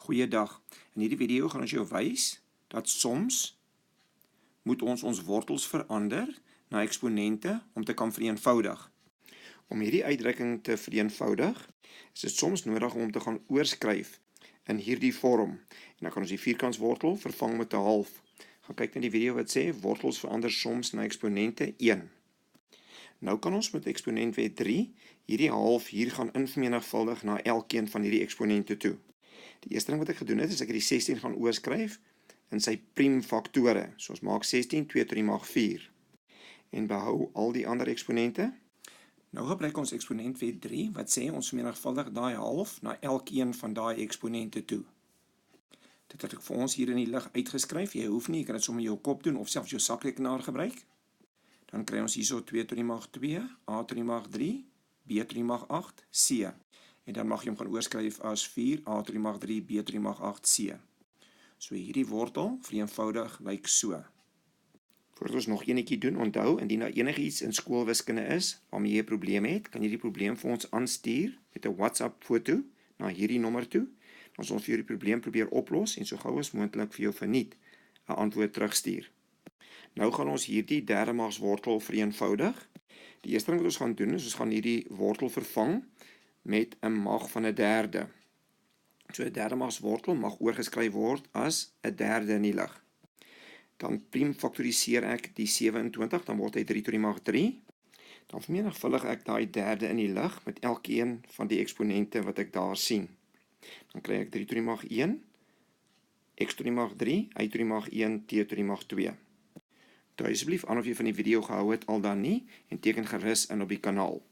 Goeiedag. In hierdie video gaan ons jou wys dat soms moet ons wortels verander na eksponente om te kan vereenvoudig. Om hierdie uitdrukking te vereenvoudig, is dit soms nodig om te gaan oorskryf in hierdie vorm. En dan kan ons die vierkantswortel vervang met 'n half. Gaan kyk na die video wat sê wortels verander soms na eksponente 1. Nou kan ons met eksponentwet 3 hierdie half hier gaan invermenigvuldig na elkeen van hierdie eksponente toe. Die eerste ding wat ek gedoen het, is ek die 16 gaan oorskryf in sy priemfaktore. So ons maak 16 2 tot die mag 4. En behou al die ander eksponente. Nou gebruik ons eksponentwet 3 wat sê ons vermenigvuldig daai half na elkeen van daai eksponente toe. Dit het ek vir ons hier in die lig uitgeskryf. Jy hoef nie, jy kan dit sommer in jou kop doen of selfs jou sakrekenaar gebruik. Dan kry ons hierso 2 tot die mag 2, a tot die mag 3, b tot die mag 8, c. En dan mag jy hom gaan oorskryf as 4, a tot die mag 3, b tot die mag 8, c. So hierdie wortel vereenvoudig lyk so. Voordat ons nog enetjie doen, onthou, indien daar enigiets in skoolwiskunde is waarmee jy 'n probleem het, kan jy die probleem vir ons aanstuur met 'n WhatsApp foto na hierdie nommer toe. Dan sal ons vir jou die probleem probeer oplos en so gou as moontlik vir jou verniet 'n antwoord terugstuur. Nou gaan ons hierdie derde magswortel vereenvoudig. Die eerste ding wat ons gaan doen is ons gaan hierdie wortel vervang met 'n mag van 'n derde. So 'n derde magswortel mag oorgeskryf word as 'n derde in die lig. Dan priemfaktoriseer ek die 27, dan word hy 3 tot die mag 3. Dan vermenigvuldig ek daai derde in die lig met elkeen van die eksponente wat ek daar sien. Dan kry ek 3 tot die mag 1, x tot die mag 3, y tot die mag 1, t tot die mag 2. Toe asseblief aan of jy van die video gehou het al dan nie en teken gerus in op die kanaal.